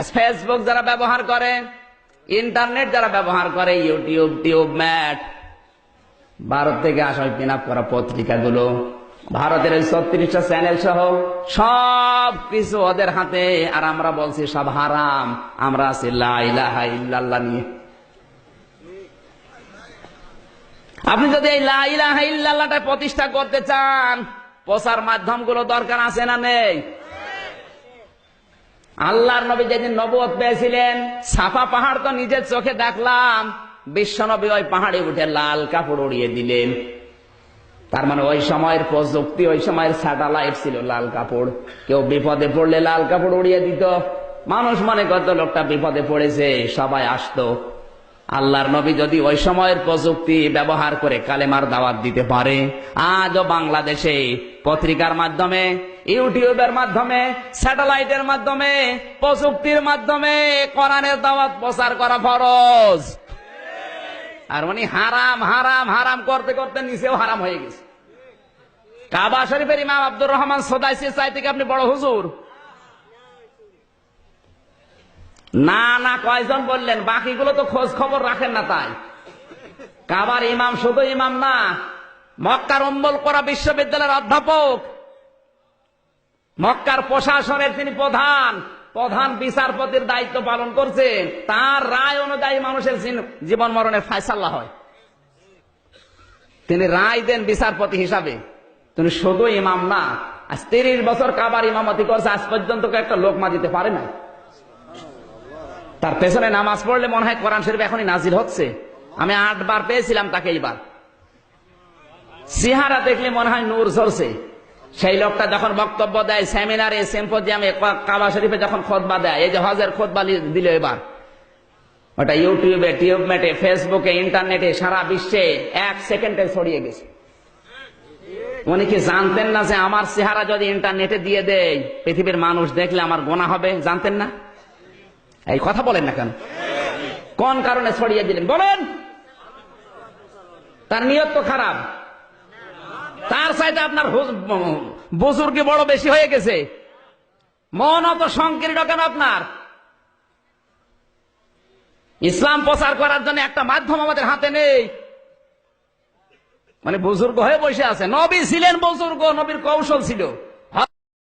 আজ ফেসবুক যারা ব্যবহার করে, ইন্টারনেট যারা ব্যবহার করে, ইউটিউব, ম্যাট, ভারত থেকে আসা পিন আপ করা পত্রিকাগুলো, ভারতের 36টা চ্যানেল সহ সব কিছু ওদের হাতে, আর আমরা বলছি সব হারাম। আমরা আছি লা ইলাহা ইল্লাল্লাহ নিয়ে। আপনি যদি এই লা ইলাহা ইল্লাল্লাহটা প্রতিষ্ঠা করতে চান, প্রচার মাধ্যমগুলো দরকার আছে না নেই? আল্লাহর নবী যেদিন নবুয়ত পেয়েছিলেন, সাফা পাহাড় তো নিজের চোখে দেখলাম, বিশ্ব নবী ওই পাহাড়ে উঠে লাল কাপড় উড়িয়ে দিলেন। তার মানে ওই সময়ের প্রযুক্তি, ওই সময়ের স্যাটেলাইট ছিল লাল কাপড়। কেউ বিপদে পড়লে লাল কাপড় উড়িয়ে দিত। মানুষ মনে করত লোকটা বিপদে পড়েছে, সবাই আসতো। আল্লাহর নবী যদি ওই সময়ের প্রযুক্তি ব্যবহার করে কালেমার দাওয়াত দিতে পারে, আজও বাংলাদেশে পত্রিকার মাধ্যমে, ইউটিউবের মাধ্যমে, স্যাটেলাইটের মাধ্যমে, প্রযুক্তির মাধ্যমে কোরআনের দাওয়াত প্রচার করা ফরজ। আর উনি হারাম হারাম হারাম করতে করতে নিচেও হারাম হয়ে গেছে। কাবা শরীফের ইমাম আব্দুর রহমান সোদাইসির চাইতে কি আপনি বড় হুজুর? না না, কয়জন বললেন? বাকিগুলো তো খোঁজ খবর রাখেন না। তাই কাবার ইমাম শুধু ইমাম না, মক্কার উম্মুল কোরা বিশ্ববিদ্যালয়ের অধ্যাপক, মক্কার প্রশাসনের তিনি প্রধান বিচারপতির দায়িত্ব পালন করছেন। তার রায় অনুযায়ী মানুষের জীবন মরণের ফায়সালা হয়। তিনি রায় দেন বিচারপতি হিসাবে। তিনি শুধু ইমাম না, আজ 30 বছর কাবার ইমামতি করছে, আজ পর্যন্ত একটা লোকমা দিতে পারে না। তার পেছনে নামাজ পড়লে মনে হয় কোরআন শরীফ এখনই নাজিল হচ্ছে। আমি 8 বার পেয়েছিলাম তাকে। এইবার চেহারা দেখলে মনে হয় নূর ঝরছে। সেই লোকটা যখন বক্তব্য দেয় সেমিনারে, সিম্পোজিয়ামে, কাবা শরীফে যখন খুতবা দেয়, এই যে হজের খুতবা দিল এবার, ওটা ইউটিউবে, টিউবমেটে, ফেসবুকে, ইন্টারনেটে, সারা বিশ্বে 1 সেকেন্ডে ছড়িয়ে গেছে। উনি কি জানতেন না যে আমার চেহারা যদি ইন্টারনেটে দিয়ে দেয়, পৃথিবীর মানুষ দেখলে আমার গোনা হবে? জানতেন না? এই কথা বলেন না কেন? কোন কারণে ছড়িয়ে দিলেন বলেন? তার নিয়ত তো খারাপ। তার চাইতে আপনার বুজুর্গি বড় বেশি হয়ে গেছে। মন অত সংকীর্ণ কেন আপনার? ইসলাম প্রচার করার জন্য একটা মাধ্যম আমাদের হাতে নেই। মানে বুজুর্গ হয়ে বসে আছে। নবী ছিলেন বুজুর্গ, নবীর কৌশল ছিল।